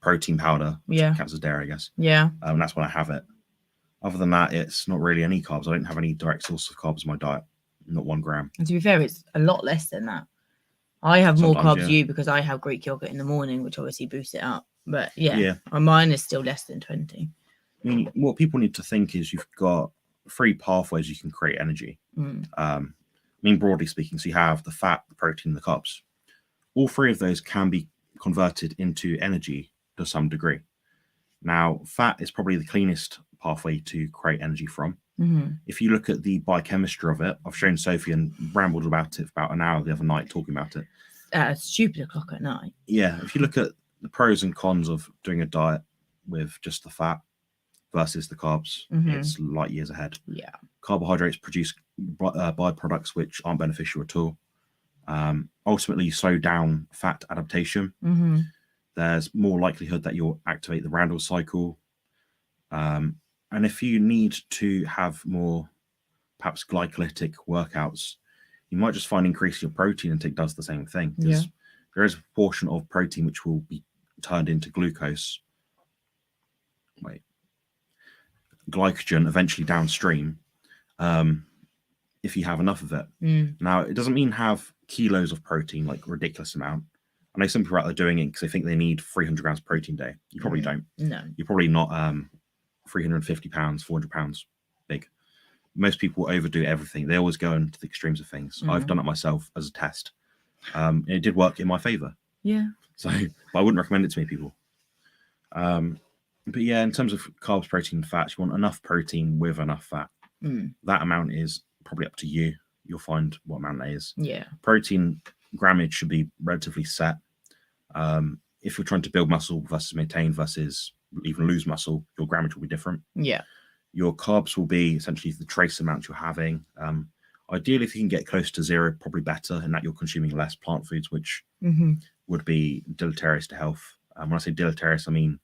protein powder, which counts as dairy, I guess. Yeah. And that's when I have it. Other than that, it's not really any carbs. I don't have any direct source of carbs in my diet. Not 1 gram. And to be fair, it's a lot less than that. I have more carbs than you because I have Greek yogurt in the morning, which obviously boosts it up. But mine is still less than 20. I mean, what people need to think is you've got 3 pathways you can create energy. I mean, broadly speaking, so you have the fat, the protein, and the carbs. All 3 of those can be converted into energy to some degree. Now, fat is probably the cleanest pathway to create energy from. If you look at the biochemistry of it, I've shown Sophie and rambled about it for about an hour the other night talking about it. At a stupid o'clock at night. Yeah, if you look at the pros and cons of doing a diet with just the fat versus the carbs, it's light years ahead. Yeah. Carbohydrates produce byproducts which aren't beneficial at all. Ultimately, you slow down fat adaptation. There's more likelihood that you'll activate the Randall cycle. And if you need to have more, perhaps glycolytic workouts, you might just find increasing your protein intake does the same thing. Because there is a portion of protein which will be turned into glucose. Glycogen eventually downstream if you have enough of it. Now, it doesn't mean have kilos of protein, like ridiculous amount. I know some people out there doing it because they think they need 300 grams of protein a day. You probably don't. No. You're probably not 350 pounds, 400 pounds big. Most people overdo everything. They always go into the extremes of things. I've done it myself as a test. It did work in my favor. Yeah. So, but I wouldn't recommend it to many people. But yeah, in terms of carbs, protein, and fats, you want enough protein with enough fat. That amount is probably up to you. You'll find what amount that is. Yeah. Protein grammage should be relatively set. If you're trying to build muscle versus maintain versus even lose muscle, your grammage will be different. Yeah. Your carbs will be essentially the trace amount you're having. Ideally, if you can get close to 0, probably better, in that you're consuming less plant foods, which would be deleterious to health. When I say deleterious, I mean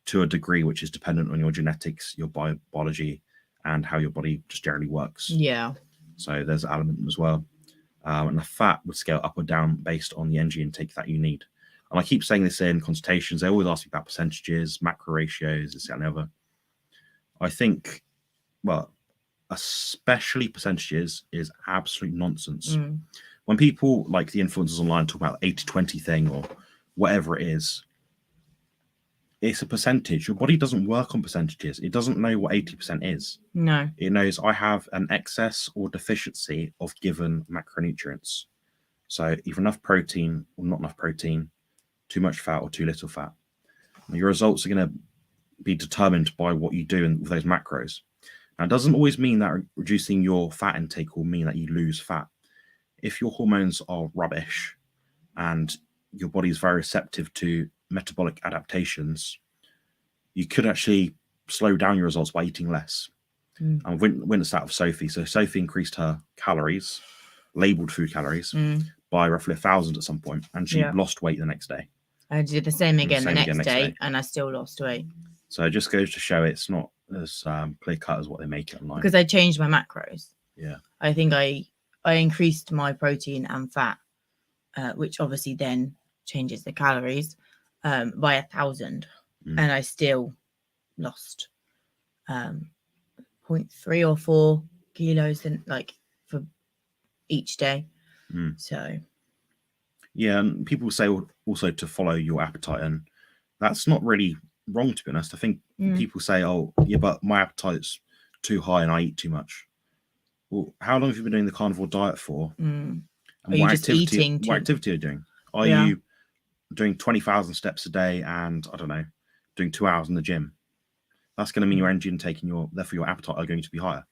to a degree which is dependent on your genetics, your biology, and how your body just generally works. Yeah. So there's an element as well. And the fat would scale up or down based on the energy intake that you need. And I keep saying this in consultations. They always ask me about percentages, macro ratios, this, that, and the other. I think, well, especially percentages is absolute nonsense. When people like the influencers online talk about 80-20 thing or whatever it is, it's a percentage. Your body doesn't work on percentages. It doesn't know what 80% is. No. It knows I have an excess or deficiency of given macronutrients. So either enough protein or not enough protein, too much fat or too little fat. And your results are going to be determined by what you do with those macros. Now, it doesn't always mean that reducing your fat intake will mean that you lose fat. If your hormones are rubbish and your body is very receptive to metabolic adaptations, you could actually slow down your results by eating less. And witnessed that with Sophie. So Sophie increased her calories, labeled food calories, by roughly 1,000 at some point, and she lost weight the next day. I did the same again the next day, and I still lost weight. So it just goes to show it's not as clear cut as what they make it online. Because I changed my macros. Yeah. I think I increased my protein and fat, which obviously then changes the calories, by 1,000. And I still lost 0.3 or 4 kilos for each day. So yeah, and people say also to follow your appetite, and that's not really wrong, to be honest. I think people say, oh yeah, but my appetite's too high and I eat too much. Well, how long have you been doing the carnivore diet for? And what activity are you doing? Are you doing 20,000 steps a day and, I don't know, doing 2 hours in the gym? That's going to mean your energy intake and therefore your appetite are going to be higher.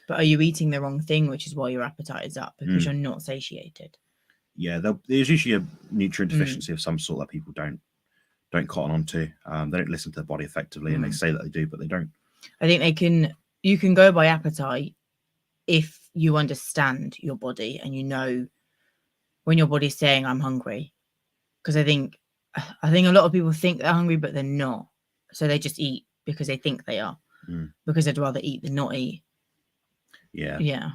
But are you eating the wrong thing, which is why your appetite is up, because you're not satiated? Yeah, there's usually a nutrient deficiency of some sort that people don't cotton on to. They don't listen to their body effectively, and they say that they do, but they don't. I think you can go by appetite if you understand your body and you know when your body's saying I'm hungry. Because I think a lot of people think they're hungry, but they're not. So they just eat because they think they are, because they'd rather eat than not eat. Yeah. Yeah.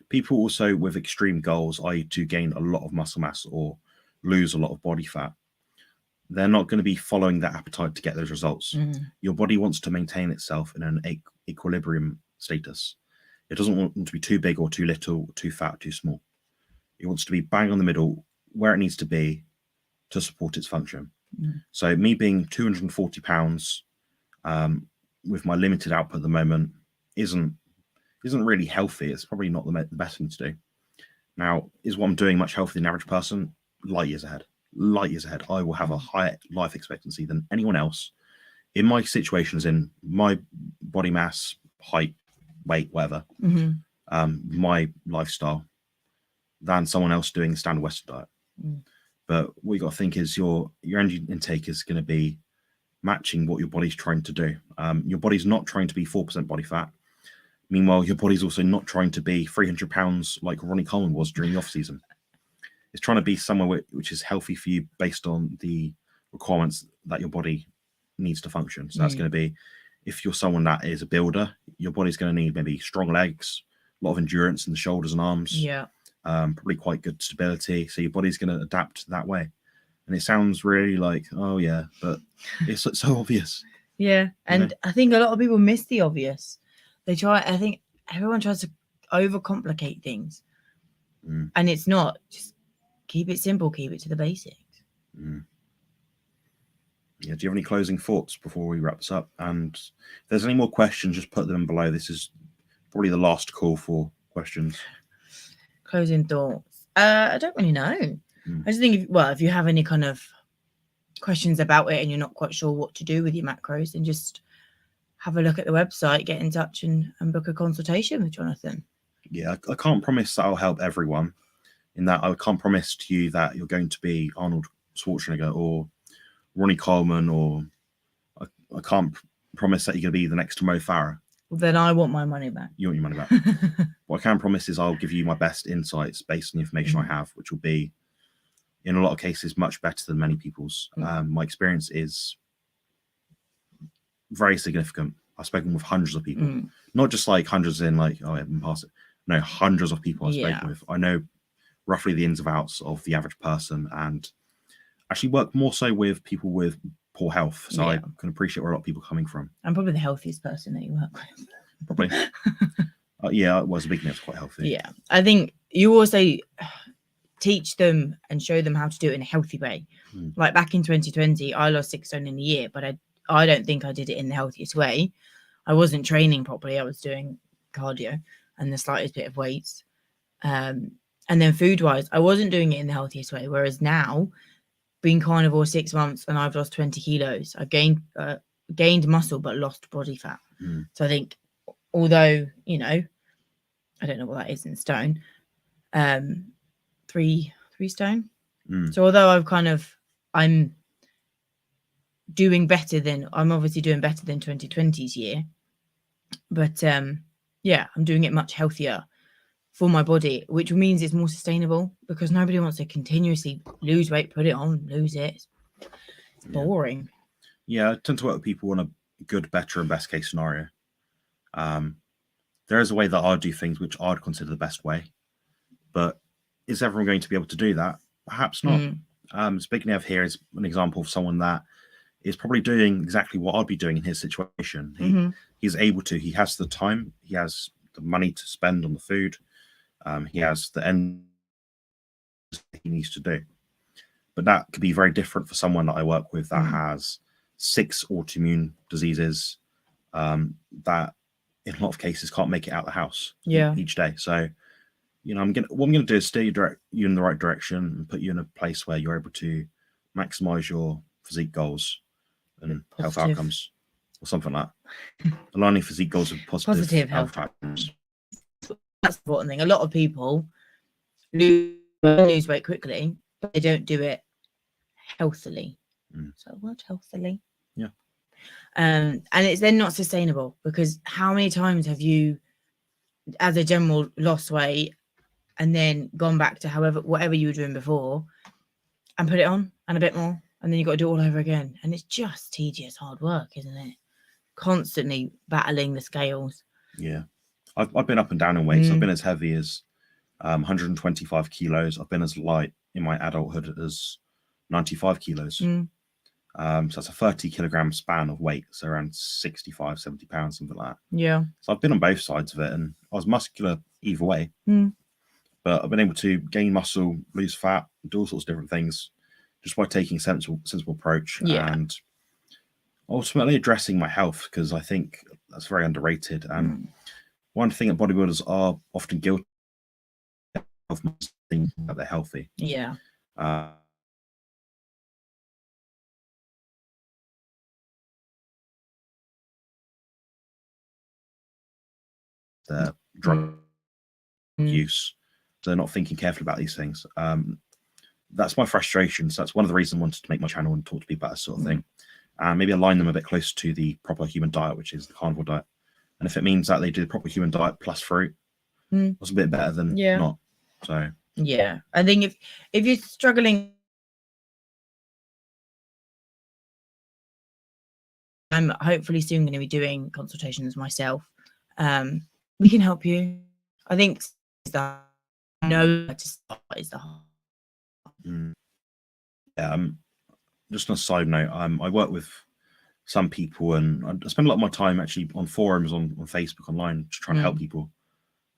People also with extreme goals, i.e. to gain a lot of muscle mass or lose a lot of body fat, they're not going to be following that appetite to get those results. Your body wants to maintain itself in an equilibrium status. It doesn't want to be too big or too little, too fat, too small. It wants to be bang on the middle where it needs to be to support its function. So me being 240 pounds with my limited output at the moment isn't really healthy. It's probably not the best thing to do. Now, is what I'm doing much healthier than the average person? Light years ahead. I will have a higher life expectancy than anyone else in my situations, in my body mass, height, weight, whatever, my lifestyle, than someone else doing the standard Western diet. But what you got to think is your energy intake is going to be matching what your body's trying to do. Your body's not trying to be 4% body fat. Meanwhile, your body's also not trying to be 300 pounds like Ronnie Coleman was during the off season. It's trying to be somewhere which is healthy for you based on the requirements that your body needs to function. So that's going to be, if you're someone that is a builder, your body's going to need maybe strong legs, a lot of endurance in the shoulders and arms. Yeah. Probably quite good stability. So your body's going to adapt that way. And it sounds really like, oh yeah, but it's so obvious. Yeah. And I think a lot of people miss the obvious. I think everyone tries to overcomplicate things. And it's not. Just keep it simple, keep it to the basics. Yeah, do you have any closing thoughts before we wrap this up? And if there's any more questions, just put them below. This is probably the last call for questions. Closing thoughts. I don't really know. I just think if you have any kind of questions about it and you're not quite sure what to do with your macros, then just have a look at the website, get in touch and book a consultation with Jonathan. Yeah, I can't promise that I'll help everyone. In that, I can't promise to you that you're going to be Arnold Schwarzenegger or Ronnie Coleman, or I can't promise that you're going to be the next Mo Farah. Well, then I want my money back. You want your money back. What I can promise is I'll give you my best insights based on the information I have, which will be, in a lot of cases, much better than many people's. My experience is very significant. I've spoken with hundreds of people, not just like hundreds in like, oh, I haven't passed it. No, hundreds of people I've spoken with. I know roughly the ins and outs of the average person, and actually work more so with people with poor health. So I can appreciate where a lot of people are coming from. I'm probably the healthiest person that you work with. Probably. Yeah, it was a beginning. It's quite healthy. Yeah, I think you also teach them and show them how to do it in a healthy way. Like back in 2020, I lost 6 stone in a year, but I don't think I did it in the healthiest way. I wasn't training properly. I was doing cardio and the slightest bit of weights. And then food wise, I wasn't doing it in the healthiest way. Whereas now, being carnivore 6 months and I've lost 20 kilos, I've gained muscle but lost body fat. So I think, although, you know, I don't know what that is in stone, 3 stone. So although I'm obviously doing better than 2020's year, but yeah, I'm doing it much healthier for my body, which means it's more sustainable, because nobody wants to continuously lose weight, put it on, lose it. It's boring. Yeah, I tend to work with people on a good, better, and best case scenario. There is a way that I do things which I'd consider the best way, but is everyone going to be able to do that? Perhaps not. Speaking of here is an example of someone that is probably doing exactly what I'd be doing in his situation. He's able to. He has the time. He has the money to spend on the food. He has the end he needs to do. But that could be very different for someone that I work with that has 6 autoimmune diseases that in a lot of cases can't make it out of the house each day. So, you know, what I'm gonna do is steer you in the right direction and put you in a place where you're able to maximize your physique goals and health outcomes, or something like that. Aligning physique goals with positive health outcomes. That's the important thing. A lot of people lose weight quickly, but they don't do it healthily. So what, healthily? Yeah. And it's then not sustainable, because how many times have you, as a general, lost weight and then gone back to whatever you were doing before and put it on and a bit more, and then you got to do it all over again, and it's just tedious, hard work, isn't it? Constantly battling the scales. Yeah, I've been up and down in weights. I've been as heavy as 125 kilos. I've been as light in my adulthood as 95 kilos. So that's a 30 kilogram span of weight, so around 65, 70 pounds, something like that. Yeah. So I've been on both sides of it, and I was muscular either way. But I've been able to gain muscle, lose fat, do all sorts of different things just by taking a sensible approach and ultimately addressing my health, because I think that's very underrated. And one thing that bodybuilders are often guilty of thinking that they're healthy. Yeah. Their drug use. So they're not thinking carefully about these things. That's my frustration. So that's one of the reasons I wanted to make my channel and talk to people about this sort of thing. And maybe align them a bit closer to the proper human diet, which is the carnivore diet. And if it means that they do the proper human diet plus fruit, it's a bit better than not. So yeah, I think if you're struggling, I'm hopefully soon going to be doing consultations myself. We can help you. I think that to start is the hard. Just on a side note, I work with some people, and I spend a lot of my time actually on forums on Facebook, online, just trying to help people.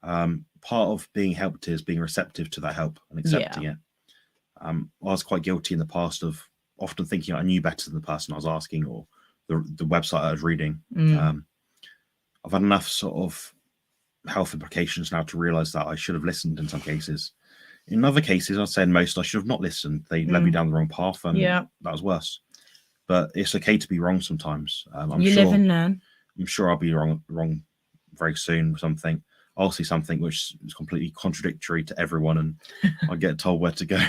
Part of being helped is being receptive to that help and accepting it. I was quite guilty in the past of often thinking I knew better than the person I was asking, or the website I was reading. I've had enough sort of health implications now to realize that I should have listened in some cases. In other cases, I'd say in most, I should have not listened. They led me down the wrong path, and that was worse. But it's okay to be wrong sometimes. You live and learn. I'm sure I'll be wrong very soon with something. I'll see something which is completely contradictory to everyone, and I get told where to go.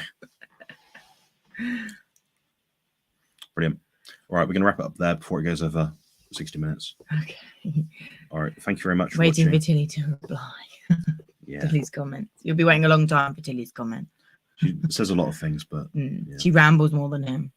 Brilliant. All right, we're going to wrap it up there before it goes over 60 minutes. Okay. All right. Thank you very much for waiting watching. for Tilly to reply. Tilly's comments. You'll be waiting a long time for Tilly's comment. She says a lot of things, but she rambles more than him.